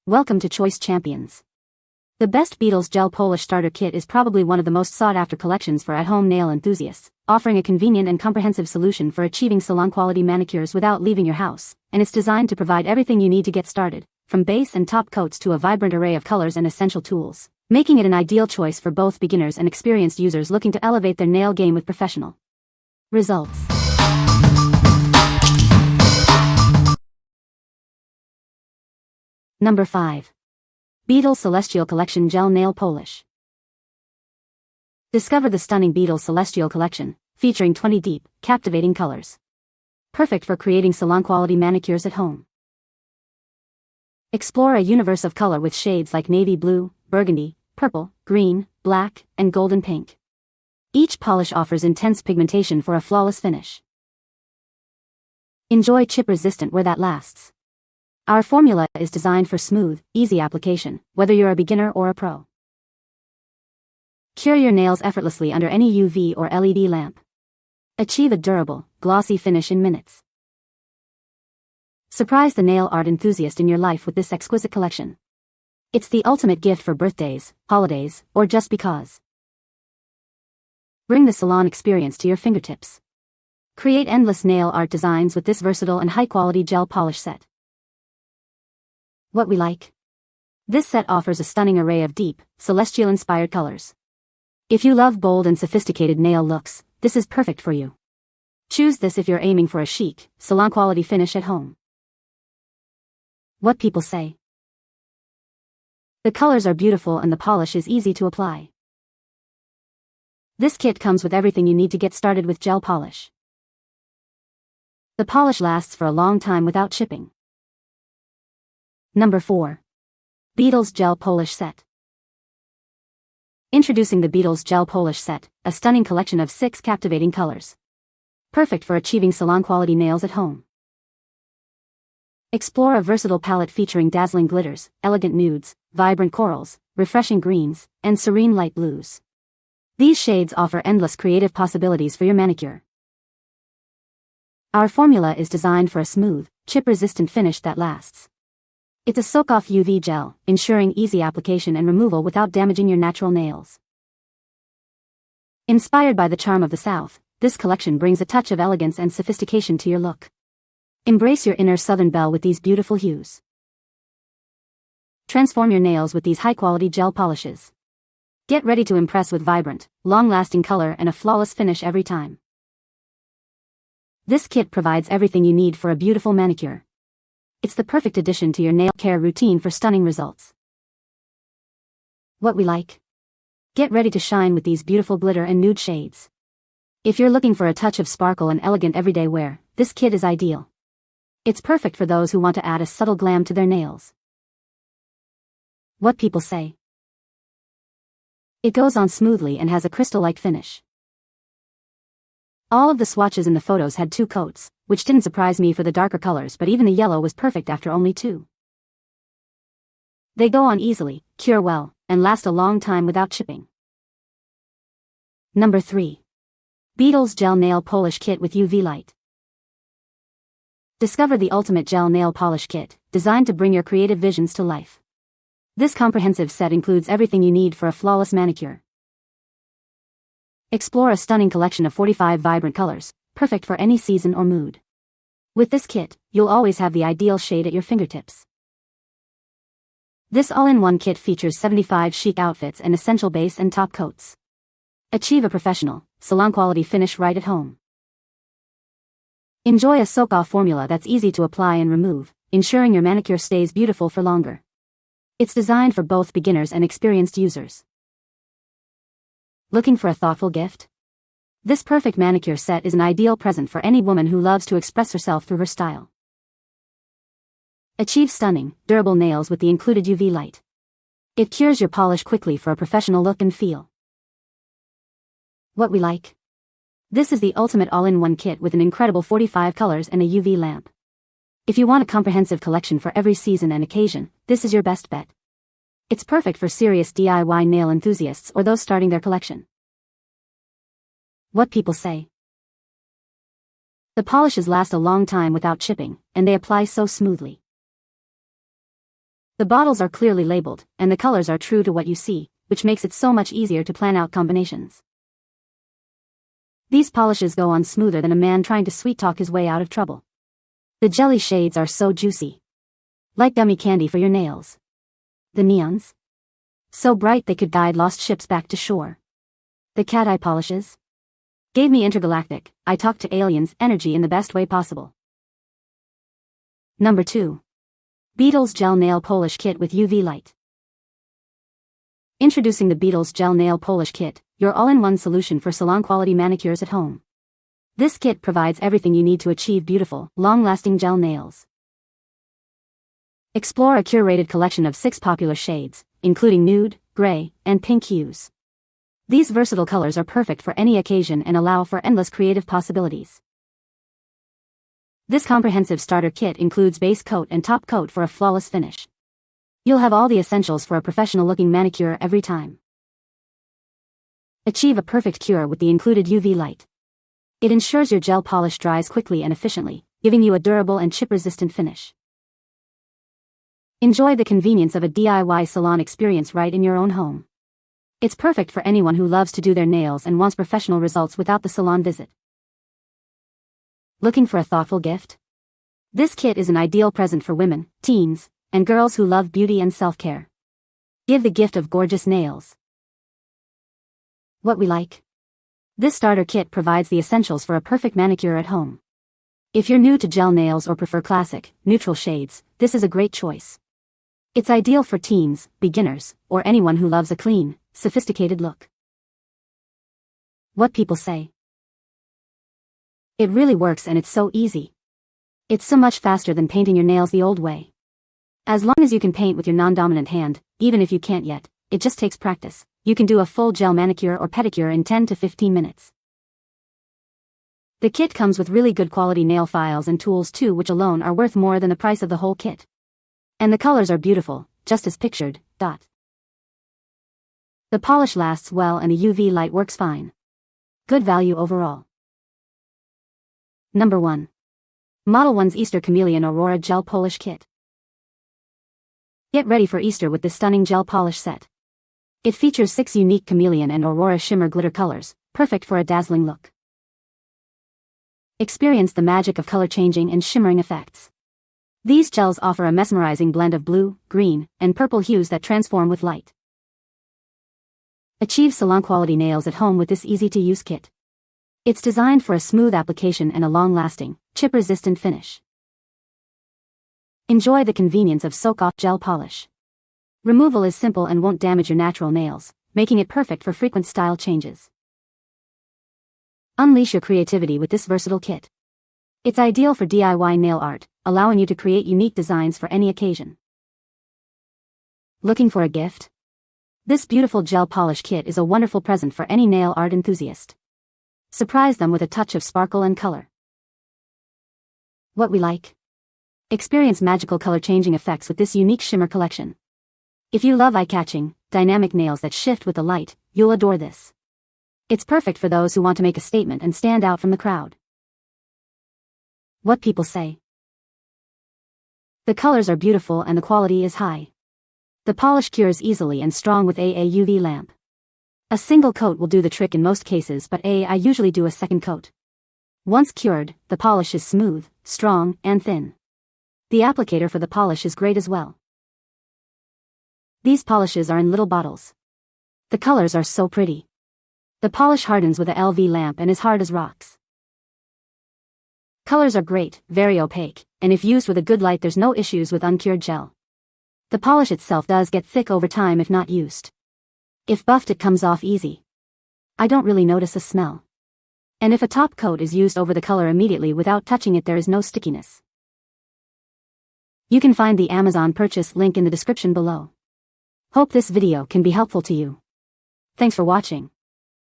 Welcome to Choice Champions. The best Beetles Gel Polish Starter Kit is probably one of the most sought-after collections for at-home nail enthusiasts, offering a convenient and comprehensive solution for achieving salon-quality manicures without leaving your house, and it's designed to provide everything you need to get started, from base and top coats to a vibrant array of colors and essential tools, making it an ideal choice for both beginners and experienced users looking to elevate their nail game with professional results. Number 5. Beetles Celestial Collection Gel Nail Polish. Discover the stunning Beetles Celestial Collection, featuring 20 deep, captivating colors. Perfect for creating salon-quality manicures at home. Explore a universe of color with shades like navy blue, burgundy, purple, green, black, and golden pink. Each polish offers intense pigmentation for a flawless finish. Enjoy chip-resistant wear that lasts. Our formula is designed for smooth, easy application, whether you're a beginner or a pro. Cure your nails effortlessly under any UV or LED lamp. Achieve a durable, glossy finish in minutes. Surprise the nail art enthusiast in your life with this exquisite collection. It's the ultimate gift for birthdays, holidays, or just because. Bring the salon experience to your fingertips. Create endless nail art designs with this versatile and high-quality gel polish set. What we like. This set offers a stunning array of deep, celestial-inspired colors. If you love bold and sophisticated nail looks, this is perfect for you. Choose this if you're aiming for a chic, salon-quality finish at home. What people say. The colors are beautiful and the polish is easy to apply. This kit comes with everything you need to get started with gel polish. The polish lasts for a long time without chipping. Number 4. Beetles Gel Polish Set. Introducing the Beetles Gel Polish Set, a stunning collection of 6 captivating colors. Perfect for achieving salon-quality nails at home. Explore a versatile palette featuring dazzling glitters, elegant nudes, vibrant corals, refreshing greens, and serene light blues. These shades offer endless creative possibilities for your manicure. Our formula is designed for a smooth, chip-resistant finish that lasts. It's a soak-off UV gel, ensuring easy application and removal without damaging your natural nails. Inspired by the charm of the South, this collection brings a touch of elegance and sophistication to your look. Embrace your inner Southern belle with these beautiful hues. Transform your nails with these high-quality gel polishes. Get ready to impress with vibrant, long-lasting color and a flawless finish every time. This kit provides everything you need for a beautiful manicure. It's the perfect addition to your nail care routine for stunning results. What we like. Get ready to shine with these beautiful glitter and nude shades. If you're looking for a touch of sparkle and elegant everyday wear, this kit is ideal. It's perfect for those who want to add a subtle glam to their nails. What people say. It goes on smoothly and has a crystal-like finish. All of the swatches in the photos had 2 coats, which didn't surprise me for the darker colors, but even the yellow was perfect after only 2. They go on easily, cure well, and last a long time without chipping. Number 3. Beetles Gel Nail Polish Kit with UV Light. Discover the ultimate gel nail polish kit, designed to bring your creative visions to life. This comprehensive set includes everything you need for a flawless manicure. Explore a stunning collection of 45 vibrant colors, perfect for any season or mood. With this kit, you'll always have the ideal shade at your fingertips. This all-in-one kit features 75 chic outfits and essential base and top coats. Achieve a professional, salon-quality finish right at home. Enjoy a soak-off formula that's easy to apply and remove, ensuring your manicure stays beautiful for longer. It's designed for both beginners and experienced users. Looking for a thoughtful gift? This perfect manicure set is an ideal present for any woman who loves to express herself through her style. Achieve stunning, durable nails with the included UV light. It cures your polish quickly for a professional look and feel. What we like. This is the ultimate all-in-one kit with an incredible 45 colors and a UV lamp. If you want a comprehensive collection for every season and occasion, this is your best bet. It's perfect for serious DIY nail enthusiasts or those starting their collection. What people say. The polishes last a long time without chipping, and they apply so smoothly. The bottles are clearly labeled, and the colors are true to what you see, which makes it so much easier to plan out combinations. These polishes go on smoother than a man trying to sweet-talk his way out of trouble. The jelly shades are so juicy. Like gummy candy for your nails. The neons? So bright they could guide lost ships back to shore. The cat eye polishes? Gave me intergalactic, I talked to aliens energy in the best way possible. Number 2. Beetles Gel Nail Polish Kit with UV Light. Introducing the Beetles Gel Nail Polish Kit, your all-in-one solution for salon-quality manicures at home. This kit provides everything you need to achieve beautiful, long-lasting gel nails. Explore a curated collection of 6 popular shades, including nude, gray, and pink hues. These versatile colors are perfect for any occasion and allow for endless creative possibilities. This comprehensive starter kit includes base coat and top coat for a flawless finish. You'll have all the essentials for a professional-looking manicure every time. Achieve a perfect cure with the included UV light. It ensures your gel polish dries quickly and efficiently, giving you a durable and chip-resistant finish. Enjoy the convenience of a DIY salon experience right in your own home. It's perfect for anyone who loves to do their nails and wants professional results without the salon visit. Looking for a thoughtful gift? This kit is an ideal present for women, teens, and girls who love beauty and self-care. Give the gift of gorgeous nails. What we like? This starter kit provides the essentials for a perfect manicure at home. If you're new to gel nails or prefer classic, neutral shades, this is a great choice. It's ideal for teens, beginners, or anyone who loves a clean, sophisticated look. What people say. It really works and it's so easy. It's so much faster than painting your nails the old way. As long as you can paint with your non-dominant hand, even if you can't yet, it just takes practice. You can do a full gel manicure or pedicure in 10 to 15 minutes. The kit comes with really good quality nail files and tools too, which alone are worth more than the price of the whole kit. And the colors are beautiful, just as pictured. The polish lasts well and the UV light works fine. Good value overall. Number 1. MODELONES Easter Chameleon Aurora Gel Polish Kit. Get ready for Easter with this stunning gel polish set. It features 6 unique Chameleon and Aurora shimmer glitter colors, perfect for a dazzling look. Experience the magic of color changing and shimmering effects. These gels offer a mesmerizing blend of blue, green, and purple hues that transform with light. Achieve salon-quality nails at home with this easy-to-use kit. It's designed for a smooth application and a long-lasting, chip-resistant finish. Enjoy the convenience of soak-off gel polish. Removal is simple and won't damage your natural nails, making it perfect for frequent style changes. Unleash your creativity with this versatile kit. It's ideal for DIY nail art, allowing you to create unique designs for any occasion. Looking for a gift? This beautiful gel polish kit is a wonderful present for any nail art enthusiast. Surprise them with a touch of sparkle and color. What we like? Experience magical color-changing effects with this unique shimmer collection. If you love eye-catching, dynamic nails that shift with the light, you'll adore this. It's perfect for those who want to make a statement and stand out from the crowd. What people say. The colors are beautiful and the quality is high. The polish cures easily and strong with a UV lamp. A single coat will do the trick in most cases, but I usually do a second coat. Once cured, the polish is smooth, strong, and thin. The applicator for the polish is great as well. These polishes are in little bottles. The colors are so pretty. The polish hardens with a LV lamp and is hard as rocks. Colors are great, very opaque, and if used with a good light there's no issues with uncured gel. The polish itself does get thick over time if not used. If buffed it comes off easy. I don't really notice a smell. And if a top coat is used over the color immediately without touching it there is no stickiness. You can find the Amazon purchase link in the description below. Hope this video can be helpful to you. Thanks for watching.